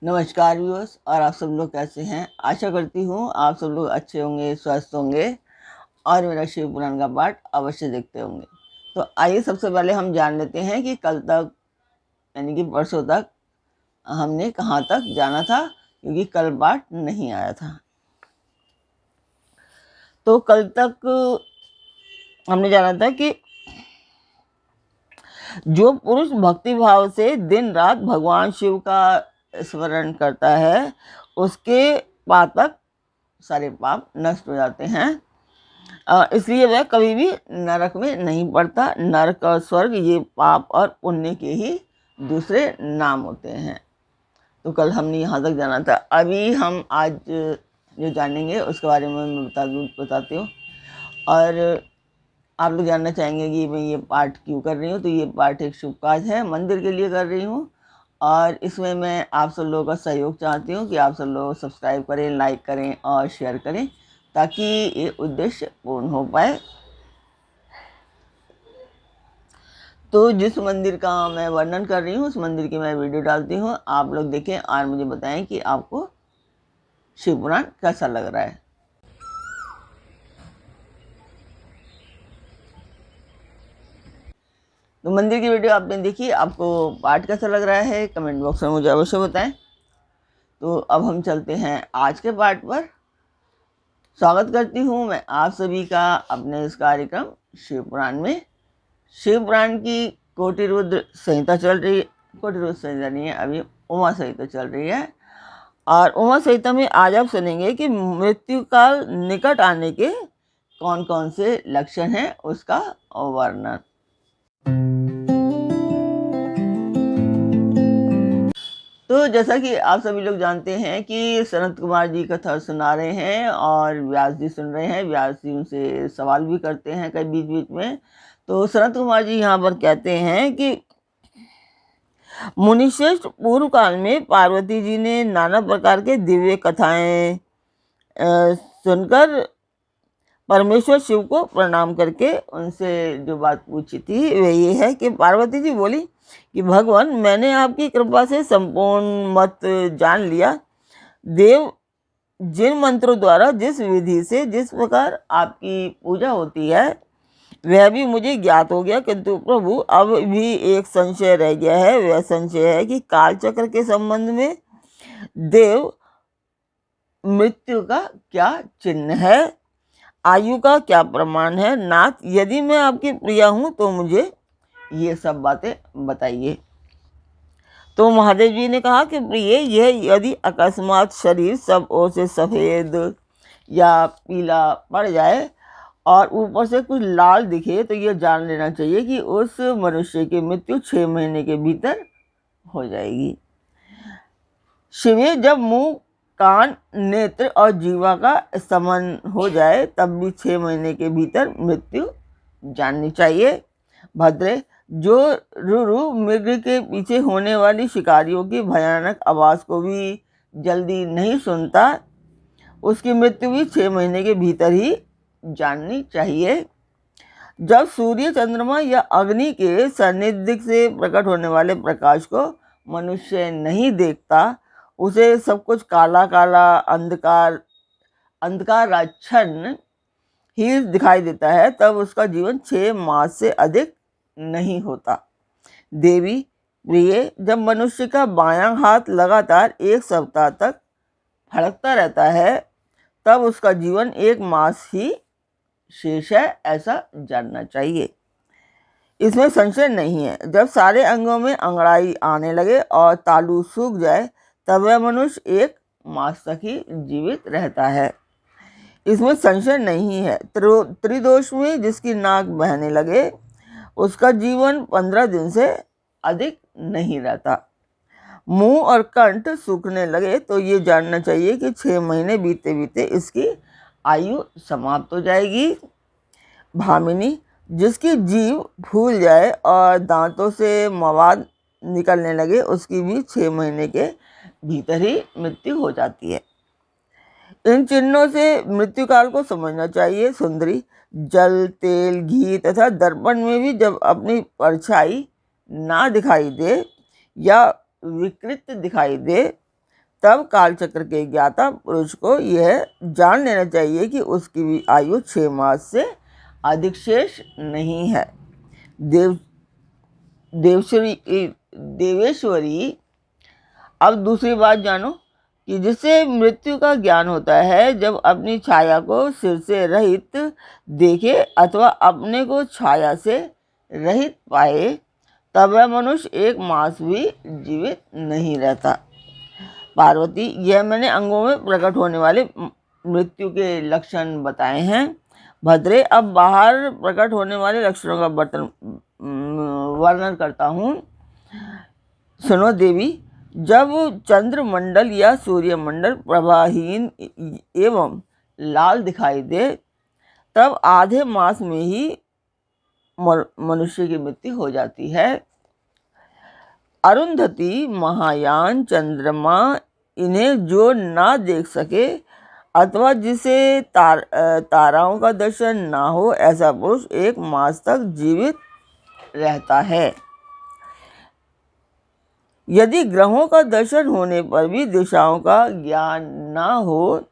नमस्कार व्यूअर्स, और आप सब लोग कैसे हैं। आशा करती हूँ आप सब लोग अच्छे होंगे, स्वस्थ होंगे और मेरा शिव पुराण का पाठ अवश्य देखते होंगे। तो आइए सबसे पहले हम जान लेते हैं कि कल तक यानी कि परसों तक हमने कहाँ तक जाना था, क्योंकि कल पाठ नहीं आया था। तो कल तक हमने जाना था कि जो पुरुष भक्ति भाव से दिन रात भगवान शिव का स्मरण करता है उसके पातक सारे पाप नष्ट हो जाते हैं। इसलिए वह कभी भी नरक में नहीं पड़ता। नरक और स्वर्ग ये पाप और पुण्य के ही दूसरे नाम होते हैं। तो कल हमने यहाँ तक जाना था। अभी हम आज जो जानेंगे उसके बारे में मैं बताती हूँ। और आप लोग जानना चाहेंगे कि मैं ये पाठ क्यों कर रही हूँ। तो ये पाठ एक शुभ कार्य है, मंदिर के लिए कर रही हूँ। और इसमें मैं आप सब लोगों का सहयोग चाहती हूँ कि आप सब लोग सब्सक्राइब करें, लाइक करें और शेयर करें, ताकि ये उद्देश्य पूर्ण हो पाए। तो जिस मंदिर का मैं वर्णन कर रही हूँ उस मंदिर की मैं वीडियो डालती हूँ, आप लोग देखें और मुझे बताएं कि आपको शिव पुराण कैसा लग रहा है। तो मंदिर की वीडियो आपने देखी, आपको पाठ कैसा लग रहा है कमेंट बॉक्स में मुझे अवश्य बताएं। तो अब हम चलते हैं आज के पाठ पर। स्वागत करती हूँ मैं आप सभी का अपने इस कार्यक्रम शिव पुराण में। शिव पुराण की कोटि रुद्र संहिता चल रही है। कोटि रुद्र संहिता नहीं है, अभी उमा संहिता चल रही है। और उमा संहिता में आज आप सुनेंगे कि मृत्यु काल निकट आने के कौन कौन से लक्षण हैं, उसका वर्णन। तो जैसा कि आप सभी लोग जानते हैं कि सनत कुमार जी कथा सुना रहे हैं और व्यास जी सुन रहे हैं। व्यास जी उनसे सवाल भी करते हैं कई बीच बीच में। तो सनत कुमार जी यहाँ पर कहते हैं कि मुनिश्रेष्ठ पूर्व काल में पार्वती जी ने नाना प्रकार के दिव्य कथाएं सुनकर परमेश्वर शिव को प्रणाम करके उनसे जो बात पूछी थी वह ये है कि पार्वती जी बोली कि भगवान, मैंने आपकी कृपा से संपूर्ण मत जान लिया। देव जिन मंत्रों द्वारा जिस विधि से जिस प्रकार आपकी पूजा होती है वह भी मुझे ज्ञात हो गया, किंतु प्रभु अब भी एक संशय रह गया है। वह संशय है कि कालचक्र के संबंध में देव मृत्यु का क्या चिन्ह है, आयु का क्या प्रमाण है। नाथ, यदि मैं आपकी प्रिया हूँ तो मुझे ये सब बातें बताइए। तो महादेव जी ने कहा कि प्रिय, यह यदि अकस्मात शरीर सब ओर से सफ़ेद या पीला पड़ जाए और ऊपर से कुछ लाल दिखे तो यह जान लेना चाहिए कि उस मनुष्य की मृत्यु 6 महीने के भीतर हो जाएगी। शिवे, जब मुंह, कान, नेत्र और जीवा का समन हो जाए तब भी 6 महीने के भीतर मृत्यु जाननी चाहिए। भद्रे, जो रुरु मृग के पीछे होने वाली शिकारियों की भयानक आवाज़ को भी जल्दी नहीं सुनता, उसकी मृत्यु भी 6 महीने के भीतर ही जाननी चाहिए। जब सूर्य, चंद्रमा या अग्नि के सानिध्य से प्रकट होने वाले प्रकाश को मनुष्य नहीं देखता, उसे सब कुछ काला काला अंधकाराच्छन्न ही दिखाई देता है, तब उसका जीवन 6 मास से अधिक नहीं होता। देवी प्रिय, जब मनुष्य का बायां हाथ लगातार 1 सप्ताह तक फड़कता रहता है तब उसका जीवन 1 मास ही शेष है, ऐसा जानना चाहिए। इसमें संशय नहीं है। जब सारे अंगों में अंगड़ाई आने लगे और तालू सूख जाए तब वह मनुष्य 1 मास तक ही जीवित रहता है। इसमें संशय नहीं है। त्रिदोष में जिसकी नाक बहने लगे उसका जीवन 15 दिन से अधिक नहीं रहता। मुंह और कंठ सूखने लगे तो ये जानना चाहिए कि 6 महीने बीते बीते इसकी आयु समाप्त हो जाएगी। भामिनी, जिसकी जीभ फूल जाए और दांतों से मवाद निकलने लगे उसकी भी 6 महीने के भीतर ही मृत्यु हो जाती है। इन चिन्हों से मृत्यु काल को समझना चाहिए। सुंदरी, जल, तेल, घी तथा दर्पण में भी जब अपनी परछाई ना दिखाई दे या विकृत दिखाई दे तब कालचक्र के ज्ञाता पुरुष को यह जान लेना चाहिए कि उसकी भी आयु 6 मास से अधिक शेष नहीं है। देवेश्वरी, अब दूसरी बात जानो कि जिससे मृत्यु का ज्ञान होता है जब अपनी छाया को सिर से रहित देखे अथवा अपने को छाया से रहित पाए, तब वह मनुष्य 1 मास भी जीवित नहीं रहता। पार्वती, यह मैंने अंगों में प्रकट होने वाले मृत्यु के लक्षण बताए हैं। भद्रे, अब बाहर प्रकट होने वाले लक्षणों का वर्णन करता हूँ। सुनो देवी, जब चंद्रमंडल या सूर्यमंडल प्रभाहीन एवं लाल दिखाई दे, तब आधे मास में ही मनुष्य की मृत्यु हो जाती है। अरुंधति, महायान, चंद्रमा, इन्हें जो ना देख सके अथवा जिसे ताराओं का दर्शन ना हो, ऐसा पुरुष 1 मास तक जीवित रहता है। यदि ग्रहों का दर्शन होने पर भी दिशाओं का ज्ञान ना हो,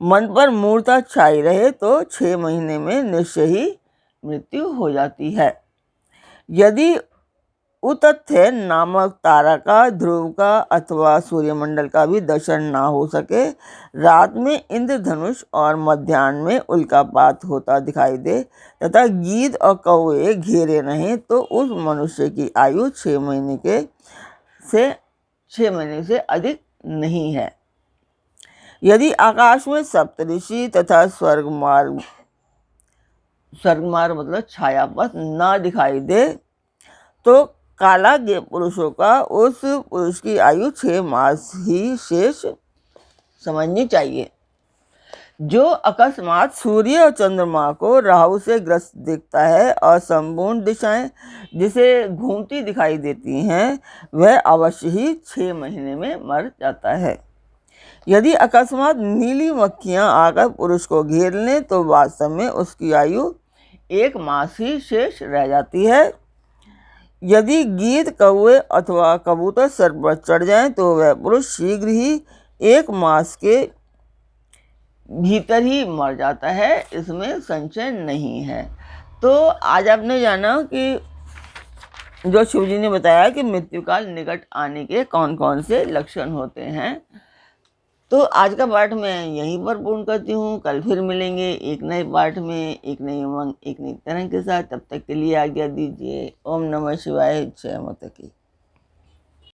मन पर मूर्ता छाई रहे, तो 6 महीने में निश्चय ही मृत्यु हो जाती है। यदि उतथ्य नामक तारा का, ध्रुव का अथवा सूर्यमंडल का भी दर्शन ना हो सके, रात में इंद्रधनुष और मध्याह्न में उल्कापात होता दिखाई दे तथा गीद और कौवे घेरे रहें, तो उस मनुष्य की आयु 6 महीने से अधिक नहीं है। यदि आकाश में सप्तऋषि तथा स्वर्गमार्ग मतलब छायापथ ना दिखाई दे, तो कालाज्ञ पुरुषों का उस पुरुष की आयु 6 मास ही शेष समझनी चाहिए। जो अकस्मात सूर्य और चंद्रमा को राहु से ग्रस्त दिखता है और संपूर्ण दिशाएं जिसे घूमती दिखाई देती हैं, वह अवश्य ही 6 महीने में मर जाता है। यदि अकस्मात नीली मक्खियां आकर पुरुष को घेर लें, तो वास्तव में उसकी आयु 1 मास ही शेष रह जाती है। यदि गीद, कौवे अथवा कबूतर सर पर चढ़ जाएं, तो वह पुरुष शीघ्र ही 1 मास के भीतर ही मर जाता है, इसमें संशय नहीं है। तो आज आपने जाना कि जो शिव जी ने बताया कि मृत्यु काल निकट आने के कौन कौन से लक्षण होते हैं। तो आज का पाठ मैं यहीं पर पूर्ण करती हूँ। कल फिर मिलेंगे एक नए पाठ में, एक नई उमंग, एक नई तरंग के साथ। तब तक के लिए आज्ञा दीजिए। ओम नमः शिवाय। जय माता की।